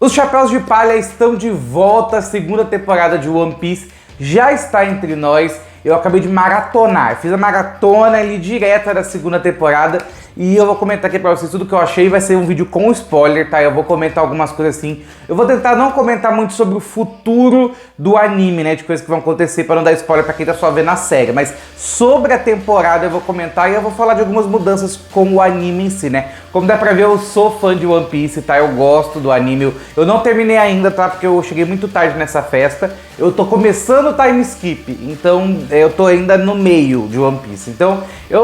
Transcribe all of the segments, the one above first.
Os Chapéus de Palha estão de volta, a segunda temporada de One Piece já está entre nós. Eu acabei de maratonar, fiz a maratona ali direta da segunda temporada e eu vou comentar aqui pra vocês tudo que eu achei. Vai ser um vídeo com spoiler, tá? Eu vou comentar algumas coisas assim. Eu vou tentar não comentar muito sobre o futuro do anime, né? De coisas que vão acontecer pra não dar spoiler pra quem tá só vendo a série. Mas sobre a temporada eu vou comentar e eu vou falar de algumas mudanças com o anime em si, né? Como dá pra ver, eu sou fã de One Piece, tá? Eu gosto do anime. Eu não terminei ainda, tá? Porque eu cheguei muito tarde nessa festa. Eu tô começando o time skip, então eu tô ainda no meio de One Piece. Então,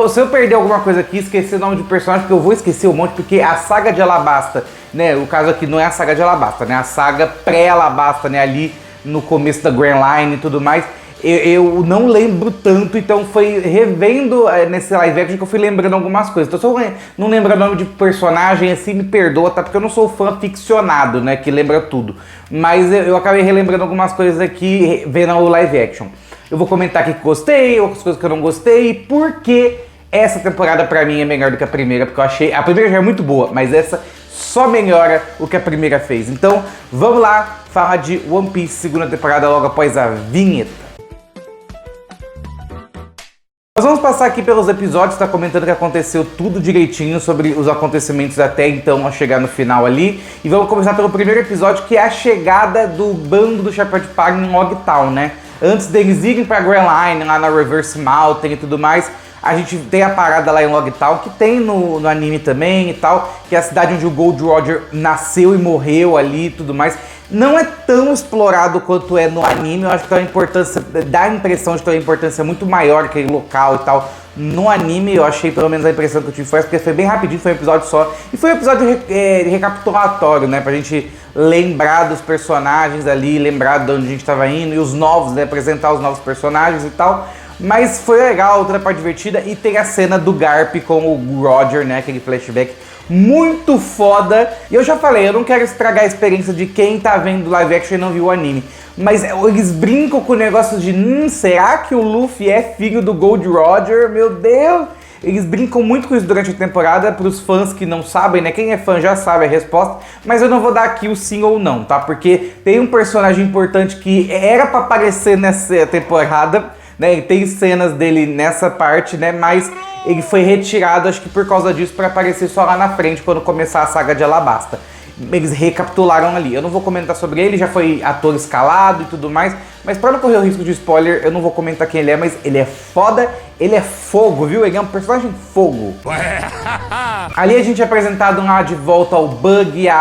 se eu perder alguma coisa aqui, esquecer o nome de personagem, porque eu vou esquecer um monte, porque a saga de Alabasta, né? O caso aqui não é a saga de Alabasta, né? A saga pré-Alabasta, né? Ali no começo da Grand Line e tudo mais. Eu não lembro tanto, então foi revendo nesse live action que eu fui lembrando algumas coisas. Então se eu não lembro o nome de personagem, assim, me perdoa, tá? Porque eu não sou fã ficcionado, né, que lembra tudo. Mas eu acabei relembrando algumas coisas aqui, vendo o live action. Eu vou comentar aqui que gostei, outras coisas que eu não gostei, porque essa temporada pra mim é melhor do que a primeira, porque eu achei... A primeira já é muito boa, mas essa só melhora o que a primeira fez. Então, vamos lá falar de One Piece segunda temporada logo após a vinheta. Nós vamos passar aqui pelos episódios, tá comentando que aconteceu tudo direitinho sobre os acontecimentos até então a chegar no final ali. E vamos começar pelo primeiro episódio, que é a chegada do bando do Chapéu de Palha em Logtown, né? Antes deles irem pra Grand Line, lá na Reverse Mountain e tudo mais, a gente tem a parada lá em Logtown, que tem no anime também e tal, que é a cidade onde o Gold Roger nasceu e morreu ali e tudo mais. Não é tão explorado quanto é no anime, eu acho que tem uma importância, dá a impressão de ter uma importância muito maior aquele local e tal. No anime, eu achei, pelo menos a impressão que eu tive foi essa, porque foi bem rapidinho, foi um episódio só. E foi um episódio recapitulatório, né, pra gente lembrar dos personagens ali, lembrar de onde a gente tava indo, e os novos, né, apresentar os novos personagens e tal. Mas foi legal, outra parte divertida, e tem a cena do Garp com o Roger, né, aquele flashback muito foda. E eu já falei, eu não quero estragar a experiência de quem tá vendo live action e não viu o anime, mas eles brincam com o negócio de será que o Luffy é filho do Gold Roger? Meu Deus! Eles brincam muito com isso durante a temporada, pros fãs que não sabem, né? Quem é fã já sabe a resposta, mas eu não vou dar aqui o sim ou não, tá? Porque tem um personagem importante que era pra aparecer nessa temporada, né? Tem cenas dele nessa parte, né? Mas ele foi retirado, acho que por causa disso, para aparecer só lá na frente, quando começar a saga de Alabasta. Eles recapitularam ali. Eu não vou comentar sobre ele, já foi ator escalado e tudo mais, mas para não correr o risco de spoiler, eu não vou comentar quem ele é, mas ele é foda, ele é fogo, viu? Ele é um personagem fogo. Ali a gente é apresentado lá de volta ao Bug e a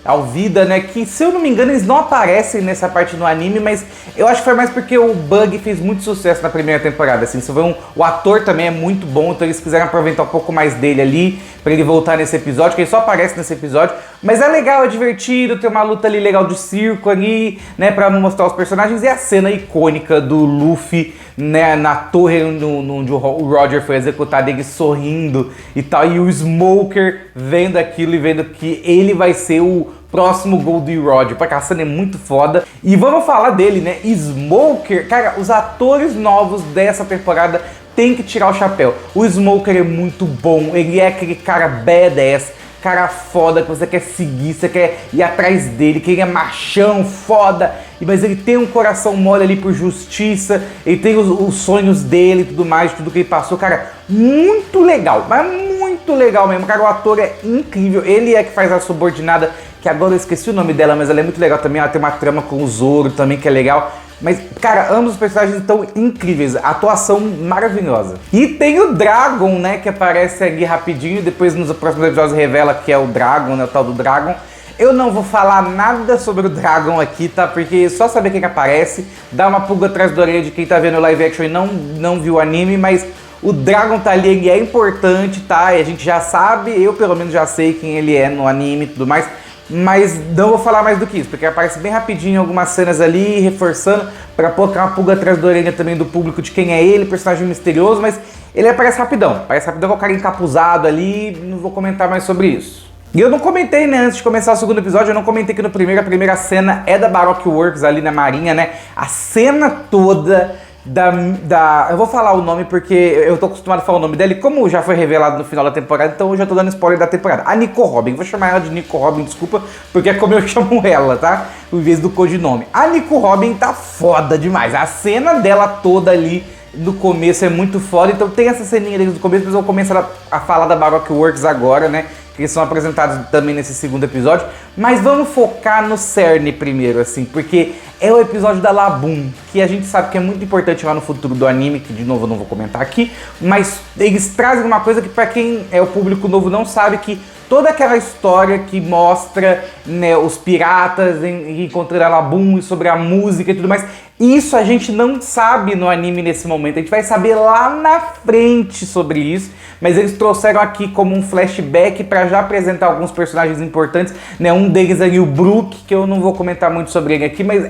Alvida, né, que se eu não me engano eles não aparecem nessa parte no anime, mas eu acho que foi mais porque o Bug fez muito sucesso na primeira temporada, assim, você vê o ator também é muito bom, então eles quiseram aproveitar um pouco mais dele ali, pra ele voltar nesse episódio, que ele só aparece nesse episódio, mas é legal, é divertido, tem uma luta ali legal de circo ali, né, pra mostrar os personagens, e a cena icônica do Luffy, né, na torre onde o Roger foi executado, ele sorrindo e tal, e o Smoker vendo aquilo e vendo que ele vai ser o próximo Gold Roger, porque a cena é muito foda. E vamos falar dele, né, Smoker, cara, os atores novos dessa temporada tem que tirar o chapéu. O Smoker é muito bom, ele é aquele cara badass, cara foda que você quer seguir, você quer ir atrás dele, que ele é machão, foda, mas ele tem um coração mole ali por justiça, ele tem os sonhos dele e tudo mais, tudo que ele passou, cara, muito legal, mas muito legal mesmo, cara, o ator é incrível, ele é que faz a subordinada, que agora eu esqueci o nome dela, mas ela é muito legal também, ela tem uma trama com o Zoro também, que é legal. Mas, cara, ambos os personagens estão incríveis, a atuação maravilhosa. E tem o Dragon, né, que aparece ali rapidinho, depois nos próximos episódios revela que é o Dragon, né, o tal do Dragon. Eu não vou falar nada sobre o Dragon aqui, tá, porque só saber quem que aparece, dá uma pulga atrás da orelha de quem tá vendo o live action e não viu o anime, mas o Dragon tá ali, ele é importante, tá, e a gente já sabe, eu pelo menos já sei quem ele é no anime e tudo mais. Mas não vou falar mais do que isso, porque aparece bem rapidinho em algumas cenas ali, reforçando, pra colocar uma pulga atrás da orelha também do público de quem é ele, personagem misterioso, mas ele aparece rapidão com o cara encapuzado ali, não vou comentar mais sobre isso. E eu não comentei, né, antes de começar o segundo episódio, eu não comentei que no primeiro, a primeira cena é da Baroque Works ali na marinha, né, a cena toda Eu vou falar o nome porque eu tô acostumado a falar o nome dela, e como já foi revelado no final da temporada, então eu já tô dando spoiler da temporada. A Nico Robin, vou chamar ela de Nico Robin, desculpa, porque é como eu chamo ela, tá? Em vez do codinome. A Nico Robin tá foda demais, a cena dela toda ali no começo é muito foda, então tem essa ceninha desde o começo, mas eu vou começar a falar da Baroque Works agora, né? Que eles são apresentados também nesse segundo episódio. Mas vamos focar no cerne primeiro, assim, porque é o episódio da Laboon, que a gente sabe que é muito importante lá no futuro do anime, que de novo eu não vou comentar aqui, mas eles trazem uma coisa que pra quem é o público novo não sabe, que toda aquela história que mostra, né, os piratas encontrando a Laboon e sobre a música e tudo mais, isso a gente não sabe no anime nesse momento, a gente vai saber lá na frente sobre isso, mas eles trouxeram aqui como um flashback pra já apresentar alguns personagens importantes, né, um deles ali, o Brook, que eu não vou comentar muito sobre ele aqui, mas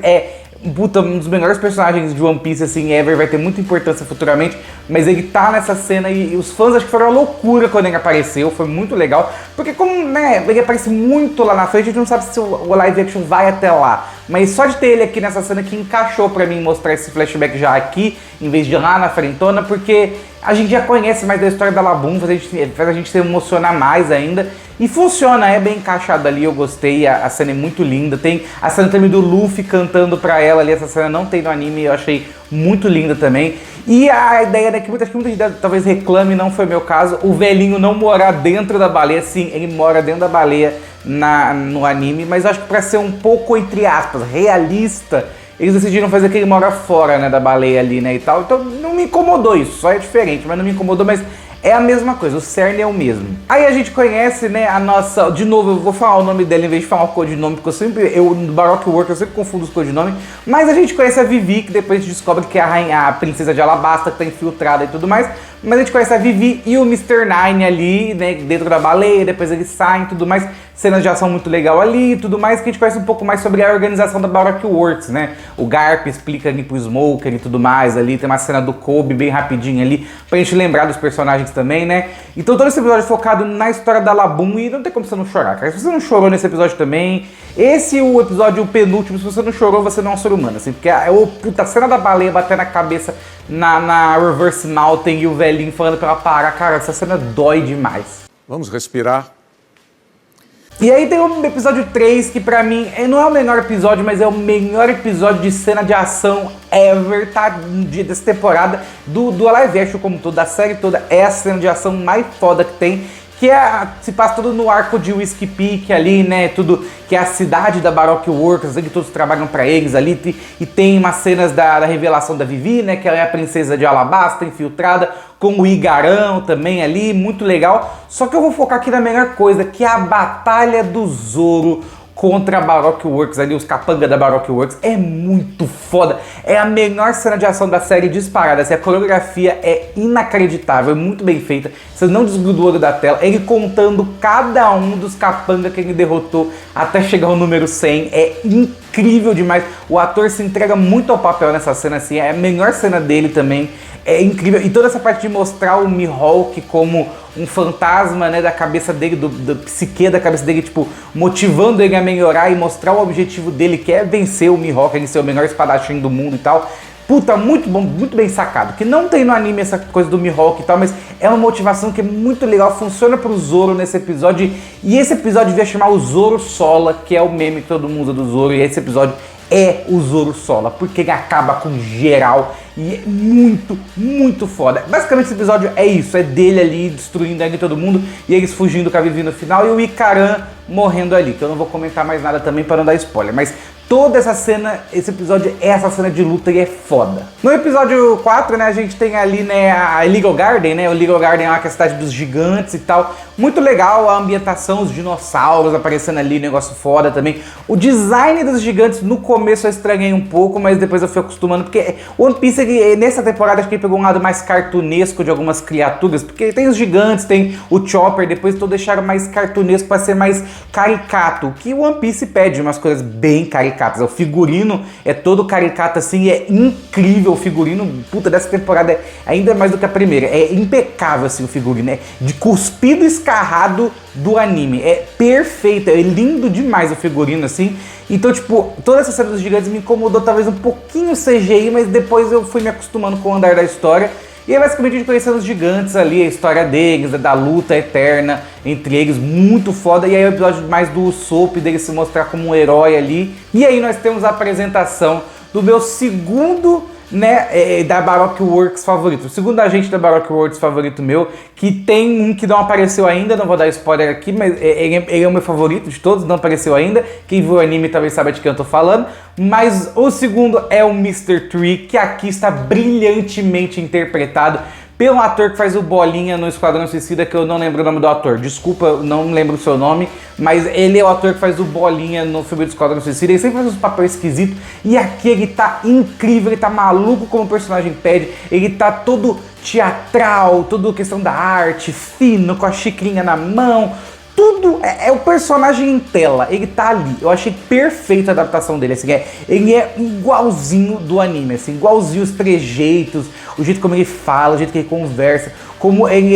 um dos melhores personagens de One Piece, assim, ever, vai ter muita importância futuramente, mas ele tá nessa cena e os fãs acho que foram uma loucura quando ele apareceu, foi muito legal, porque como, né, ele aparece muito lá na frente, a gente não sabe se o live action vai até lá, mas só de ter ele aqui nessa cena que encaixou pra mim mostrar esse flashback já aqui, em vez de lá na frentona, porque a gente já conhece mais da história da Laboon, faz a gente se emocionar mais ainda. E funciona, é bem encaixado ali, eu gostei, a cena é muito linda. Tem a cena também do Luffy cantando pra ela ali, essa cena não tem no anime, eu achei muito linda também. E a ideia, né, que muita gente talvez reclame, não foi meu caso, o velhinho não morar dentro da baleia. Sim, ele mora dentro da baleia no anime, mas eu acho que pra ser um pouco, entre aspas, realista, eles decidiram fazer que ele mora fora, né, da baleia ali, né, e tal. Então não me incomodou isso, só é diferente, mas não me incomodou, mas é a mesma coisa, o cerne é o mesmo. Aí a gente conhece, né, a nossa... De novo, eu vou falar o nome dela em vez de falar o codinome, porque no Baroque Works eu sempre confundo os codinomes. Mas a gente conhece a Vivi, que depois a gente descobre que é a princesa de Alabasta, que tá infiltrada e tudo mais. Mas a gente conhece a Vivi e o Mr. Nine ali, né, dentro da baleia, depois eles saem e tudo mais. Cenas de ação muito legal ali e tudo mais, que a gente conhece um pouco mais sobre a organização da Baroque Works, né? O Garp explica ali pro Smoker e tudo mais ali, tem uma cena do Kobe bem rapidinho ali, pra gente lembrar dos personagens também, né? Então todo esse episódio é focado na história da Laboon e não tem como você não chorar, cara. Se você não chorou nesse episódio também, esse é o episódio penúltimo, se você não chorou, você não é um ser humano, assim, porque a cena da baleia batendo a cabeça na Reverse Mountain e o velhinho falando pra ela parar, cara, essa cena dói demais. Vamos respirar. E aí tem o episódio 3, que pra mim não é o menor episódio, mas é o melhor episódio de cena de ação ever, tá? Dessa temporada, do live action como todo, da série toda, é a cena de ação mais foda que tem, que se passa tudo no arco de Whiskey Peak ali, né, tudo, que é a cidade da Baroque Works, que todos trabalham pra eles ali, e tem umas cenas da revelação da Vivi, né, que ela é a princesa de Alabasta, infiltrada, com o Igarão também ali, muito legal. Só que eu vou focar aqui na melhor coisa, que é a batalha do Zoro contra a Baroque Works ali, os capanga da Baroque Works, é muito foda. É a melhor cena de ação da série disparada, assim, a coreografia é inacreditável, é muito bem feita, você não desgruda o olho da tela, ele contando cada um dos capanga que ele derrotou até chegar ao número 100, é incrível demais, o ator se entrega muito ao papel nessa cena, assim, é a melhor cena dele também, é incrível, e toda essa parte de mostrar o Mihawk como um fantasma, né, da cabeça dele, do psique da cabeça dele, tipo, motivando ele a melhorar e mostrar o objetivo dele, que é vencer o Mihawk, ele ser o melhor espadachim do mundo e tal. Puta, muito bom, muito bem sacado. Que não tem no anime essa coisa do Mihawk e tal, mas é uma motivação que é muito legal, funciona pro Zoro nesse episódio. E esse episódio devia chamar o Zoro Sola, que é o meme que todo mundo usa do Zoro, e esse episódio é o Zoro Sola, porque ele acaba com geral e é muito, muito foda. Basicamente esse episódio é isso, é dele ali destruindo ali todo mundo e eles fugindo com a Vivi no final e o Ikaran morrendo ali, que eu não vou comentar mais nada também para não dar spoiler, mas toda essa cena, esse episódio é essa cena de luta e é foda. No episódio 4, né, a gente tem ali, né, a Illegal Garden, né, o Illegal Garden é uma cidade dos gigantes e tal. Muito legal a ambientação, os dinossauros aparecendo ali, negócio foda também. O design dos gigantes, no começo eu estranhei um pouco, mas depois eu fui acostumando, porque One Piece, nessa temporada, acho que ele pegou um lado mais cartunesco de algumas criaturas, porque tem os gigantes, tem o Chopper, depois então deixaram mais cartunesco pra ser mais caricato, que o One Piece pede umas coisas bem caricatas caricatas. O figurino é todo caricato assim, é incrível o figurino, puta, dessa temporada é ainda mais do que a primeira. É impecável assim o figurino, é de cuspido escarrado do anime. É perfeito, é lindo demais o figurino assim. Então, tipo, toda essa cena dos gigantes me incomodou talvez um pouquinho o CGI, mas depois eu fui me acostumando com o andar da história. E aí basicamente a gente conhecendo os gigantes ali, a história deles, da luta eterna entre eles, muito foda. E aí o episódio mais do Usopp, dele se mostrar como um herói ali. E aí nós temos a apresentação do meu segundo, né, da Baroque Works favorito. O segundo agente da Baroque Works favorito meu, que tem um que não apareceu ainda, não vou dar spoiler aqui, mas ele é o meu favorito de todos, não apareceu ainda. Quem viu o anime talvez saiba de quem eu tô falando. Mas o segundo é o Mr. Tree, que aqui está brilhantemente interpretado pelo ator que faz o Bolinha no Esquadrão Suicida, que eu não lembro o nome do ator. Desculpa, eu não lembro o seu nome, mas ele é o ator que faz o Bolinha no filme do Esquadrão Suicida. Ele sempre faz uns papéis esquisitos, e aqui ele tá incrível, ele tá maluco como o personagem pede, ele tá todo teatral, toda questão da arte, fino, com a xicrinha na mão. Tudo é o personagem em tela, ele tá ali. Eu achei perfeita a adaptação dele, assim, ele é igualzinho do anime, assim, igualzinho os trejeitos, o jeito como ele fala, o jeito que ele conversa, como ele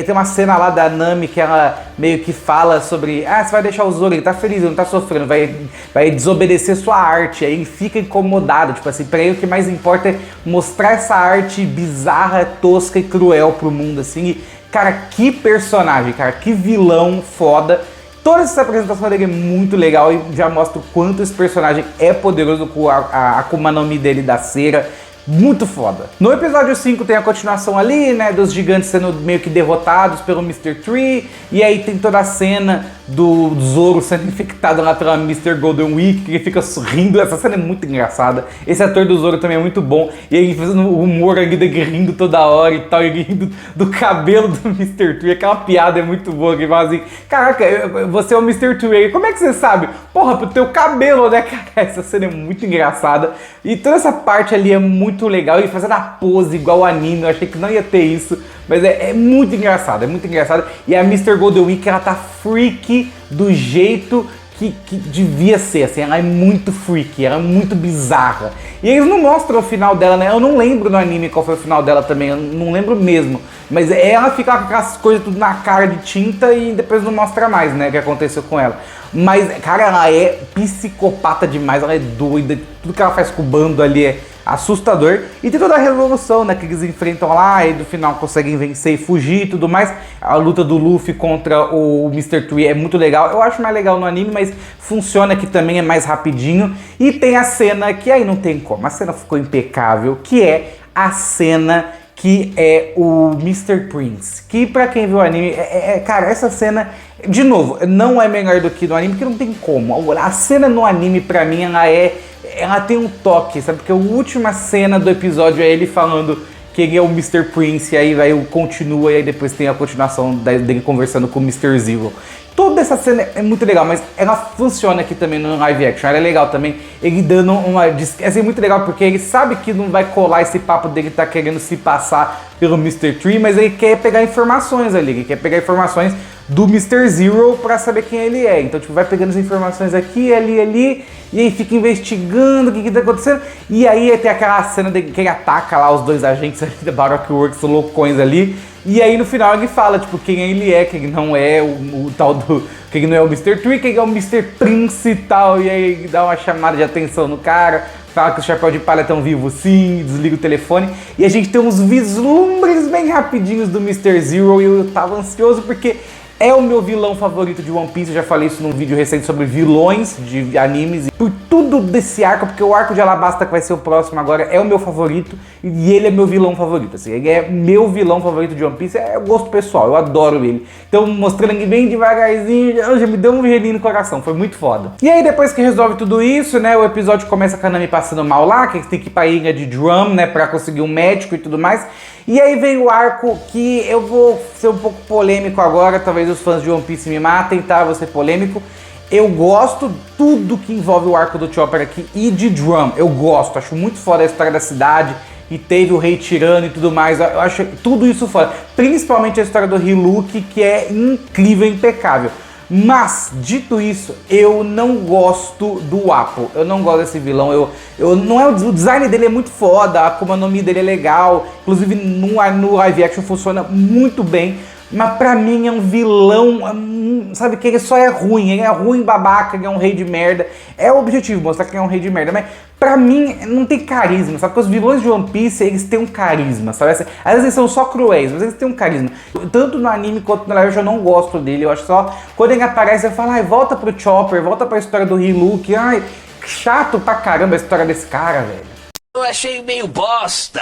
tem uma cena lá da Nami que ela meio que fala sobre, você vai deixar o Zoro, ele tá feliz, ele não tá sofrendo, vai desobedecer sua arte, aí ele fica incomodado, tipo assim, pra ele o que mais importa é mostrar essa arte bizarra, tosca e cruel pro mundo, assim, e cara, que personagem, cara, que vilão foda. Toda essa apresentação dele é muito legal e já mostra o quanto esse personagem é poderoso com a Akuma no Mi dele da cera. Muito foda. No episódio 5 tem a continuação ali, né, dos gigantes sendo meio que derrotados pelo Mr. Tree, e aí tem toda a cena do Zoro sendo infectado lá pela Mr. Golden Week, que ele fica sorrindo. Essa cena é muito engraçada. Esse ator do Zoro também é muito bom, e ele fazendo o humor ali dele rindo toda hora e tal, ele rindo do cabelo do Mr. Tree. Aquela piada é muito boa, que ele fala assim, caraca, você é o Mr. Tree, como é que você sabe? Porra, pro teu cabelo, né, cara? Essa cena é muito engraçada, e toda essa parte ali é muito legal, ele fazendo a pose igual o anime, eu achei que não ia ter isso, mas é muito engraçado, e a Mr. Golden Week, ela tá freaky do jeito que devia ser, assim, ela é muito freaky, ela é muito bizarra, e eles não mostram o final dela, né, eu não lembro no anime qual foi o final dela também, eu não lembro mesmo, mas ela fica com aquelas coisas tudo na cara de tinta e depois não mostra mais, né, o que aconteceu com ela. Mas, cara, ela é psicopata demais, ela é doida, tudo que ela faz com o bando ali é assustador. E tem toda a resolução, né, que eles enfrentam lá e no final conseguem vencer e fugir e tudo mais. A luta do Luffy contra o Mr. Tree é muito legal. Eu acho mais legal no anime, mas funciona aqui também, é mais rapidinho. E tem a cena que aí não tem como, a cena ficou impecável, que é a cena que é o Mr. Prince, que pra quem viu o anime, cara, essa cena, de novo, não é melhor do que no anime, porque não tem como. A cena no anime, pra mim, ela tem um toque, sabe? Porque a última cena do episódio é ele falando que ele é o Mr. Prince, e aí vai continua, e aí depois tem a continuação dele conversando com o Mr. Zero. Toda essa cena é muito legal, mas ela funciona aqui também no live action, ela é legal também, ele dando uma... É muito legal porque ele sabe que não vai colar esse papo dele tá querendo se passar pelo Mr. Tree, mas ele quer pegar informações ali, ele quer pegar informações do Mr. Zero pra saber quem ele é. Então, tipo, vai pegando as informações aqui, ali, e aí fica investigando o que tá acontecendo. E aí tem aquela cena que ele ataca lá os dois agentes ali da Baroque Works, loucões ali. E aí no final ele fala, tipo, quem ele é, que ele não é o tal do... Que ele não é o Mr. Tree, que ele é o Mr. Prince e tal. E aí dá uma chamada de atenção no cara, fala que os chapéus de palha estão vivos sim, desliga o telefone. E a gente tem uns vislumbres bem rapidinhos do Mr. Zero, e eu tava ansioso porque é o meu vilão favorito de One Piece. Eu já falei isso num vídeo recente sobre vilões de animes. E por tudo desse arco, porque o arco de Alabasta, que vai ser o próximo agora, é o meu favorito. E ele é meu vilão favorito, assim. Ele é meu vilão favorito de One Piece. É gosto pessoal, eu adoro ele. Então, mostrando ele bem devagarzinho, já me deu um gelinho no coração. Foi muito foda. E aí, depois que resolve tudo isso, né, o episódio começa com a Nami passando mal lá, que tem que ir pra ilha de Drum, né, pra conseguir um médico e tudo mais. E aí vem o arco que eu vou ser um pouco polêmico agora, talvez os fãs de One Piece me matem, tá? Vou ser polêmico. Eu gosto tudo que envolve o arco do Chopper aqui e de Drum. Eu gosto, acho muito foda a história da cidade. E teve o rei tirano e tudo mais. Eu acho tudo isso foda. Principalmente a história do Hiluk, que é incrível, impecável. Mas, dito isso, eu não gosto do Apple. Eu não gosto desse vilão. O design dele é muito foda, a Akuma no Mi dele é legal. Inclusive no live action funciona muito bem. Mas pra mim é um vilão, sabe, que ele só é ruim. Ele é ruim, babaca, ele é um rei de merda. É o objetivo, mostrar que ele é um rei de merda. Mas pra mim não tem carisma, sabe? Porque os vilões de One Piece, eles têm um carisma, sabe? Às vezes eles são só cruéis, mas eles têm um carisma. Tanto no anime quanto no live action eu não gosto dele. Eu acho só, quando ele aparece, eu falo, ai, volta pro Chopper, volta pra história do Hiluk. Ai, chato pra caramba a história desse cara, velho. Eu achei meio bosta.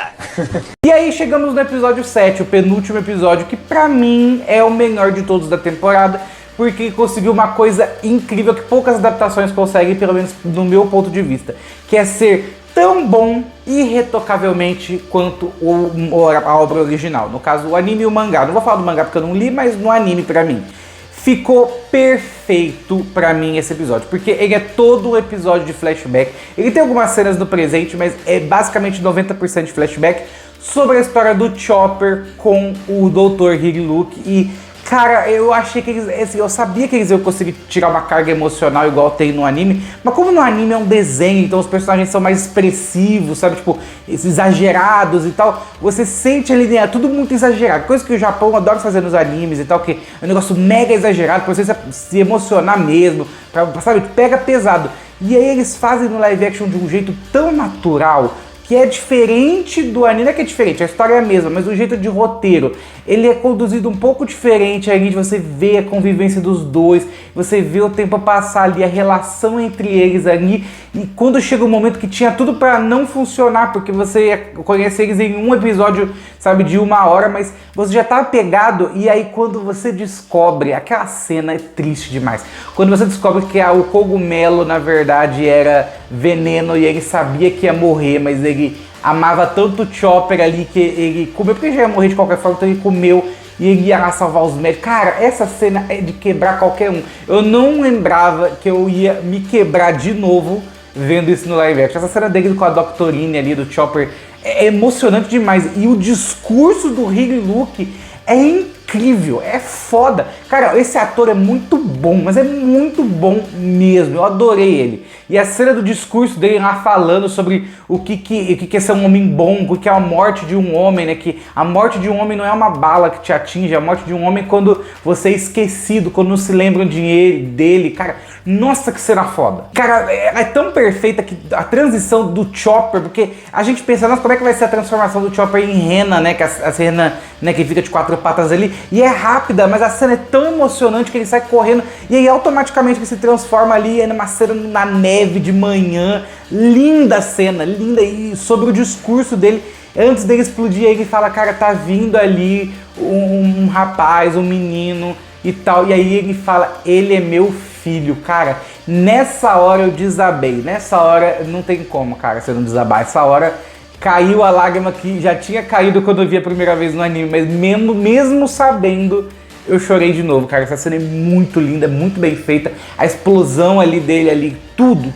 E aí chegamos no episódio 7, o penúltimo episódio, que pra mim é o melhor de todos da temporada, porque conseguiu uma coisa incrível que poucas adaptações conseguem, pelo menos no meu ponto de vista, que é ser tão bom irretocavelmente quanto a obra original. No caso, o anime e o mangá. Não vou falar do mangá porque eu não li, mas no anime pra mim. Ficou perfeito pra mim esse episódio, porque ele é todo um episódio de flashback. Ele tem algumas cenas do presente, mas é basicamente 90% de flashback sobre a história do Chopper com o Dr. Hiluk. E, cara, eu achei que eles, assim, eu sabia que eles iam conseguir tirar uma carga emocional igual tem no anime, mas como no anime é um desenho, então os personagens são mais expressivos, sabe, tipo, exagerados e tal, você sente ali, é tudo muito exagerado, coisa que o Japão adora fazer nos animes e tal, que é um negócio mega exagerado, pra você se emocionar mesmo, sabe, pega pesado. E aí eles fazem no live action de um jeito tão natural, que é diferente do anime, não é que é diferente, a história é a mesma, mas o jeito de roteiro, ele é conduzido um pouco diferente, aí você vê a convivência dos dois, você vê o tempo passar ali, a relação entre eles ali, e quando chega o momento que tinha tudo pra não funcionar, porque você conhece eles em um episódio, sabe, de 1 hora, mas você já tá pegado, e aí quando você descobre, aquela cena é triste demais, quando você descobre que o cogumelo, na verdade, era veneno, e ele sabia que ia morrer, mas ele amava tanto o Chopper ali que ele comeu, porque já ia morrer de qualquer forma, então ele comeu e ele ia lá salvar os médicos. Cara, essa cena é de quebrar qualquer um. Eu não lembrava que eu ia me quebrar de novo vendo isso no live action. Essa cena dele com a Doctorine ali, do Chopper, é emocionante demais. E o discurso do Hiluk é incrível, é foda. Cara, esse ator é muito bom, mas é muito bom mesmo. Eu adorei ele. E a cena do discurso dele lá falando sobre o que é ser um homem bom, o que é a morte de um homem, né? Que a morte de um homem não é uma bala que te atinge, a morte de um homem é quando você é esquecido, quando não se lembram dele. Cara, nossa, que cena foda. Cara, é tão perfeita que a transição do Chopper, porque a gente pensa, nossa, como é que vai ser a transformação do Chopper em rena, né? Que a rena, né, que fica de 4 patas ali. E é rápida, mas a cena é tão emocionante que ele sai correndo e aí automaticamente ele se transforma ali numa cena na neve de manhã. Linda cena, linda. E sobre o discurso dele, antes dele explodir, ele fala, cara, tá vindo ali um rapaz, um menino e tal. E aí ele fala, ele é meu filho. Cara, nessa hora eu desabei. Nessa hora não tem como, cara, você não desabar. Essa hora caiu a lágrima que já tinha caído quando eu vi a primeira vez no anime, mas mesmo sabendo, eu chorei de novo, cara. Essa cena é muito linda, muito bem feita. A explosão ali dele, ali, tudo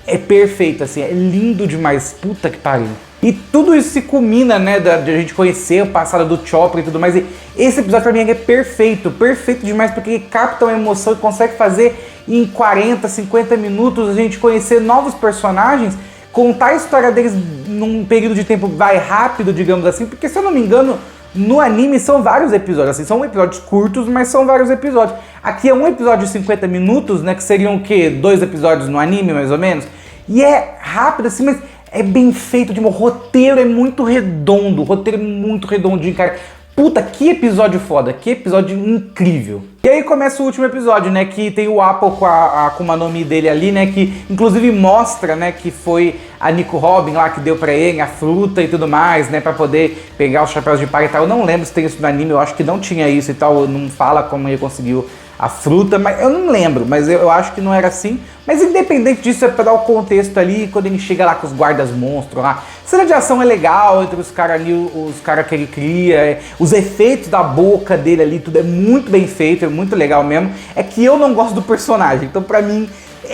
é perfeito, assim, é lindo demais. Puta que pariu. E tudo isso se culmina, né, de a gente conhecer o passado do Chopper e tudo mais. E esse episódio pra mim é perfeito demais, porque ele capta uma emoção e consegue fazer em 40, 50 minutos a gente conhecer novos personagens, contar a história deles num período de tempo rápido, digamos assim, porque se eu não me engano, no anime são vários episódios, assim, são episódios curtos, mas são vários episódios. Aqui é um episódio de 50 minutos, né, que seriam o quê? 2 episódios no anime, mais ou menos? E é rápido, assim, mas é bem feito, o roteiro é muito redondo, o roteiro é muito redondinho, cara. Puta, que episódio foda, que episódio incrível. E aí começa o último episódio, né, que tem o Apple com a Akuma no Mi dele ali, né, que inclusive mostra, né, que foi a Nico Robin lá que deu pra ele a fruta e tudo mais, né, pra poder pegar os chapéus de palha e tal. Eu não lembro se tem isso no anime, eu acho que não tinha isso e tal, não fala como ele conseguiu a fruta, mas eu não lembro, mas eu acho que não era assim. Mas independente disso, é pra dar o contexto ali, quando ele chega lá com os guardas monstros lá. A cena de ação é legal entre os caras ali, os caras que ele cria, os efeitos da boca dele ali, tudo é muito bem feito, é muito legal mesmo. É que eu não gosto do personagem, então pra mim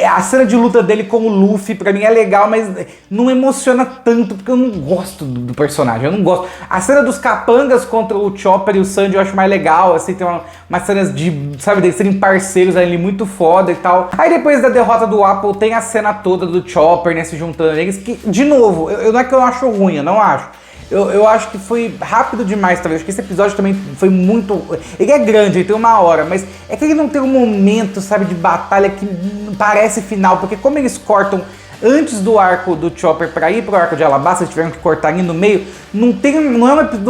A cena de luta dele com o Luffy, pra mim, é legal, mas não emociona tanto, porque eu não gosto do personagem, eu não gosto. A cena dos capangas contra o Chopper e o Sanji eu acho mais legal, assim, tem umas cenas de, sabe, deles serem parceiros ali, muito foda e tal. Aí depois da derrota do Apple, tem a cena toda do Chopper, né, se juntando eles, que, de novo, não é que eu acho ruim, eu não acho. Eu acho que foi rápido demais, talvez. Acho que esse episódio também foi muito... Ele é grande, ele tem 1 hora, mas é que ele não tem um momento, sabe, de batalha que parece final, porque como eles cortam antes do arco do Chopper pra ir pro arco de Alabasta, eles tiveram que cortar ali no meio, não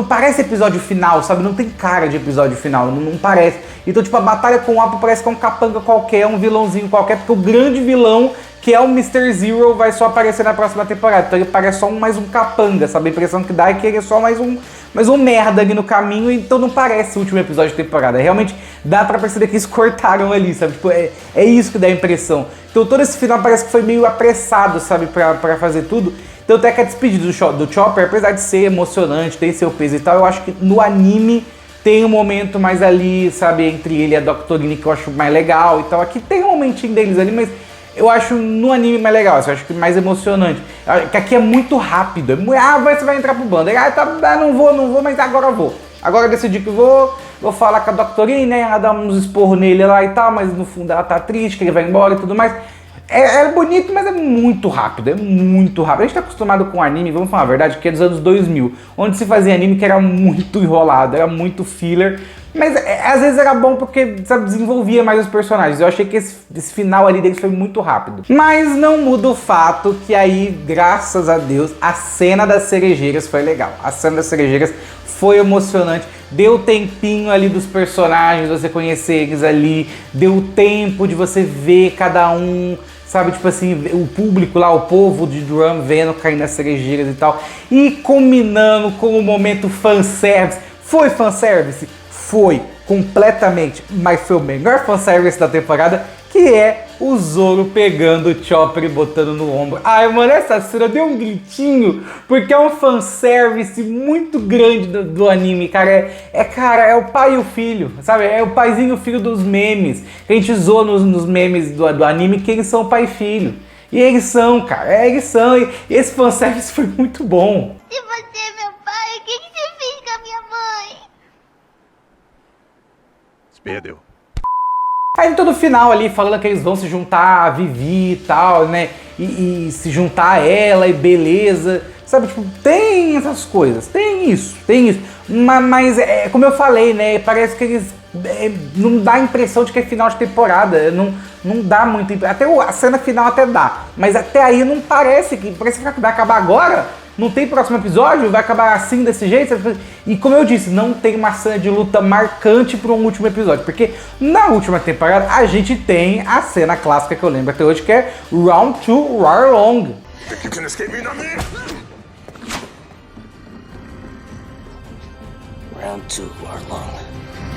parece episódio final, sabe? Não tem cara de episódio final, não parece. Então, tipo, a batalha com o Apple parece que é um capanga qualquer, um vilãozinho qualquer, porque o grande vilão, que é o Mr. Zero, vai só aparecer na próxima temporada. Então ele parece só mais um capanga, sabe? A impressão que dá é que ele é só mais um merda ali no caminho, então não parece o último episódio de temporada. Realmente dá pra perceber que eles cortaram ali, sabe? Tipo, é isso que dá a impressão. Então todo esse final parece que foi meio apressado, sabe? Pra fazer tudo. Então até que a despedida do Chopper, apesar de ser emocionante, tem seu peso e tal, eu acho que no anime tem um momento mais ali, sabe? Entre ele e a Doctorine que eu acho mais legal e tal. Aqui tem um momentinho deles ali, mas eu acho no anime mais legal, eu acho que mais emocionante. Que aqui é muito rápido. Você vai entrar pro bando. Não vou, mas agora eu vou. Agora eu decidi que vou falar com a Doctorine, né? Ela dá uns esporros nele lá e tal, mas no fundo ela tá triste, que ele vai embora e tudo mais. É bonito, mas é muito rápido, A gente tá acostumado com anime, vamos falar a verdade, que é dos anos 2000, onde se fazia anime que era muito enrolado, era muito filler. Mas às vezes era bom porque, sabe, desenvolvia mais os personagens. Eu achei que esse final ali deles foi muito rápido. Mas não muda o fato que aí, graças a Deus, a cena das cerejeiras foi legal. A cena das cerejeiras foi emocionante. Deu tempinho ali dos personagens, você conhecer eles ali. Deu tempo de você ver cada um, sabe, tipo assim, o público lá, o povo de Drum vendo cair nas cerejeiras e tal. E combinando com o momento fanservice. Foi fanservice? Foi, completamente, mas foi o melhor fanservice da temporada, que é o Zoro pegando o Chopper e botando no ombro. Ai, mano, essa cena deu um gritinho, porque é um fanservice muito grande do anime, cara. Cara, é o pai e o filho, sabe? É o paizinho e o filho dos memes, que a gente zoa nos memes do anime, que eles são pai e filho. E eles são, cara, eles são. E esse fanservice foi muito bom. Se você é meu pai, o que você fez com a minha mãe? Perdeu. Aí todo final ali, falando que eles vão se juntar a Vivi e tal, né? E se juntar a ela e beleza. Sabe, tipo, tem essas coisas, tem isso. Mas como eu falei, né? Parece que eles... não dá a impressão de que é final de temporada. Não dá muito... Até a cena final até dá. Mas até aí não parece que vai acabar agora. Não tem próximo episódio, vai acabar assim, desse jeito. E como eu disse, não tem uma cena de luta marcante para um último episódio. Porque na última temporada a gente tem a cena clássica que eu lembro até hoje, que é Round 2 Roar Long. You can escape me, not me. Round 2, Arlong.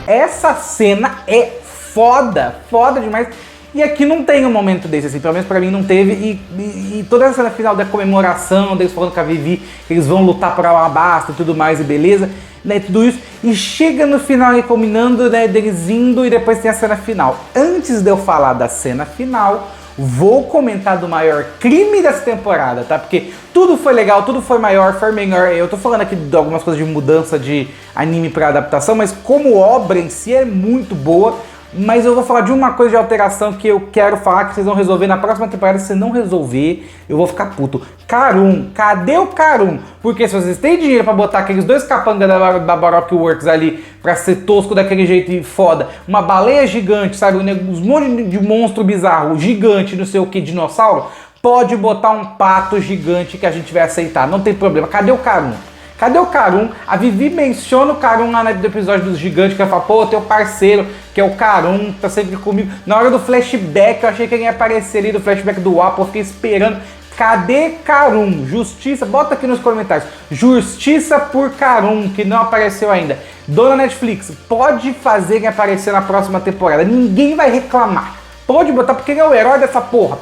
Essa cena é foda demais. E aqui não tem um momento desse, assim, pelo menos pra mim não teve. E toda essa cena final da comemoração, deles falando com a Vivi, que eles vão lutar por Alabasta e tudo mais, e beleza, né, tudo isso. E chega no final aí combinando, né, deles indo, e depois tem a cena final. Antes de eu falar da cena final, vou comentar do maior crime dessa temporada, tá? Porque tudo foi legal, tudo foi maior, foi melhor. Eu tô falando aqui de algumas coisas de mudança de anime pra adaptação, mas como obra em si é muito boa. Mas eu vou falar de uma coisa de alteração que eu quero falar que vocês vão resolver na próxima temporada. Se não resolver, eu vou ficar puto. Karun, cadê o Karun? Porque se vocês têm dinheiro pra botar aqueles dois capangas da Baroque Works ali pra ser tosco daquele jeito e foda, uma baleia gigante, sabe, uns monte de monstro bizarro, gigante, não sei o que, dinossauro, pode botar um pato gigante que a gente vai aceitar, não tem problema. Cadê o Karun? Cadê o Karun? A Vivi menciona o Karun lá no episódio dos gigantes, que ela fala, pô, teu parceiro, que é o Karun, tá sempre comigo. Na hora do flashback, eu achei que ele ia aparecer ali, do flashback do Apple, eu fiquei esperando. Cadê Karun? Justiça, bota aqui nos comentários. Justiça por Karun, que não apareceu ainda. Dona Netflix, pode fazer ele aparecer na próxima temporada. Ninguém vai reclamar. Pode botar, porque ele é o herói dessa porra.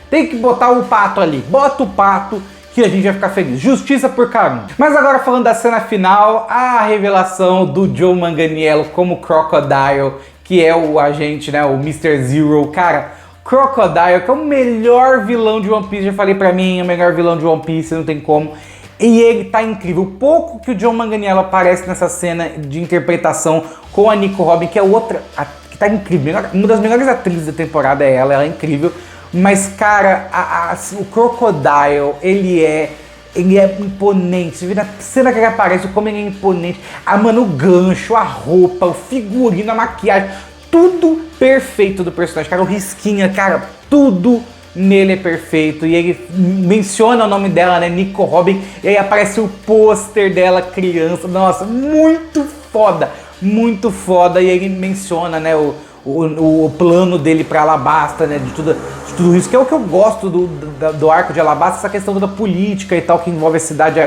Tem que botar o pato ali. Bota o pato, que a gente vai ficar feliz. Justiça por Karun. Mas agora falando da cena final, a revelação do Joe Manganiello como Crocodile, que é o agente, né, o Mr. Zero. Cara, Crocodile, que é o melhor vilão de One Piece, já falei pra mim, é o melhor vilão de One Piece, não tem como. E ele tá incrível. O pouco que o John Manganiello aparece nessa cena de interpretação com a Nico Robin, que é outra, que tá incrível. Uma das melhores atrizes da temporada é ela é incrível. Mas, cara, o Crocodile, ele é imponente. Você vê na cena que ele aparece, como ele é imponente. Mano, o gancho, a roupa, o figurino, a maquiagem, tudo perfeito do personagem. Cara, o risquinha, cara, tudo nele é perfeito. E ele menciona o nome dela, né, Nico Robin. E aí aparece o pôster dela, criança. Nossa, muito foda. Muito foda. E ele menciona, né, o plano dele pra Alabasta, né, de tudo isso, que é o que eu gosto do arco de Alabasta, essa questão da política e tal, que envolve a cidade,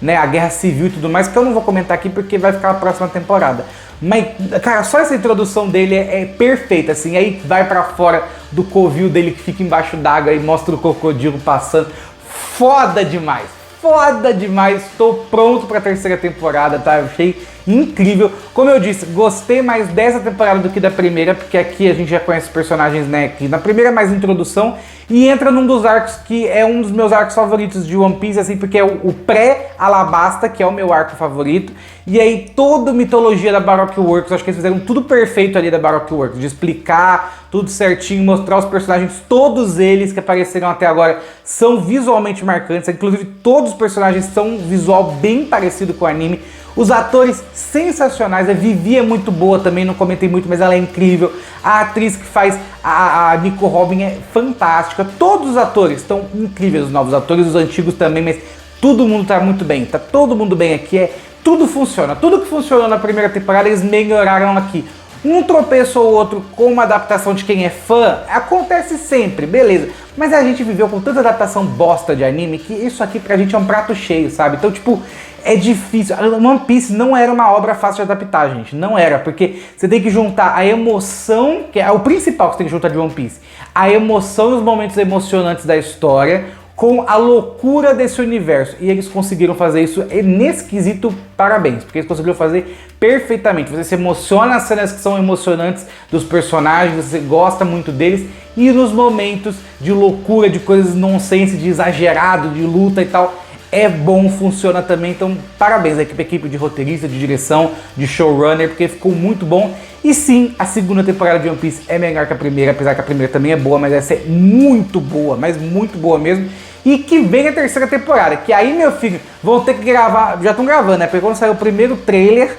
né, a guerra civil e tudo mais, que eu não vou comentar aqui porque vai ficar na próxima temporada. Mas, cara, só essa introdução dele é perfeita, assim, aí vai pra fora do covil dele que fica embaixo d'água e mostra o crocodilo passando. Foda demais! Foda demais, estou pronto para a terceira temporada, tá? Eu achei incrível. Como eu disse, gostei mais dessa temporada do que da primeira, porque aqui a gente já conhece os personagens, né? Que na primeira é mais introdução e entra num dos arcos que é um dos meus arcos favoritos de One Piece, assim, porque é o pré-Alabasta, que é o meu arco favorito. E aí toda a mitologia da Baroque Works, acho que eles fizeram tudo perfeito ali da Baroque Works, de explicar tudo certinho, mostrar os personagens, todos eles que apareceram até agora são visualmente marcantes, inclusive todos os personagens são um visual bem parecido com o anime. Os atores sensacionais, a Vivi é muito boa também, não comentei muito, mas ela é incrível. A atriz que faz a Nico Robin é fantástica. Todos os atores estão incríveis, os novos atores, os antigos também, mas todo mundo tá muito bem, tá todo mundo bem aqui, tudo funciona. Tudo que funcionou na primeira temporada eles melhoraram aqui. Um tropeço ou outro com uma adaptação de quem é fã, acontece sempre, beleza. Mas a gente viveu com tanta adaptação bosta de anime que isso aqui pra gente é um prato cheio, sabe? Então, tipo, é difícil. One Piece não era uma obra fácil de adaptar, gente. Não era, porque você tem que juntar a emoção, que é o principal que você tem que juntar de One Piece, a emoção e os momentos emocionantes da história, com a loucura desse universo. E eles conseguiram fazer isso, e nesse quesito, parabéns, porque eles conseguiram fazer perfeitamente. Você se emociona nas cenas que são emocionantes dos personagens, você gosta muito deles, e nos momentos de loucura, de coisas nonsense, de exagerado, de luta e tal, é bom, funciona também. Então, parabéns à equipe de roteirista, de direção, de showrunner, porque ficou muito bom. E sim, a segunda temporada de One Piece é melhor que a primeira, apesar que a primeira também é boa, mas essa é muito boa, mas muito boa mesmo. E que vem a terceira temporada, que aí, meu filho, vão ter que gravar, já estão gravando, né? Porque quando saiu o primeiro trailer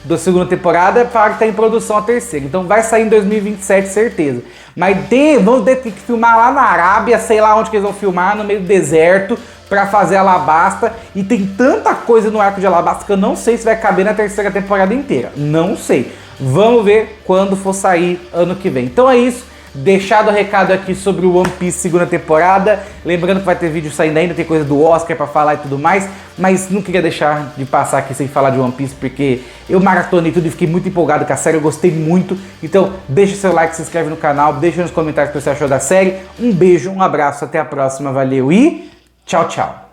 da segunda temporada, falaram que tá em produção a terceira. Então vai sair em 2027, certeza. Mas vão ter que filmar lá na Arábia, sei lá onde que eles vão filmar, no meio do deserto, pra fazer Alabasta. E tem tanta coisa no arco de Alabasta que eu não sei se vai caber na terceira temporada inteira. Não sei. Vamos ver quando for sair ano que vem. Então é isso. Deixado o recado aqui sobre o One Piece segunda temporada. Lembrando que vai ter vídeo saindo ainda, tem coisa do Oscar pra falar e tudo mais. Mas não queria deixar de passar aqui sem falar de One Piece, porque eu maratonei tudo e fiquei muito empolgado com a série, eu gostei muito. Então deixa seu like, se inscreve no canal, deixa nos comentários o que você achou da série. Um beijo, um abraço, até a próxima, valeu e tchau, tchau.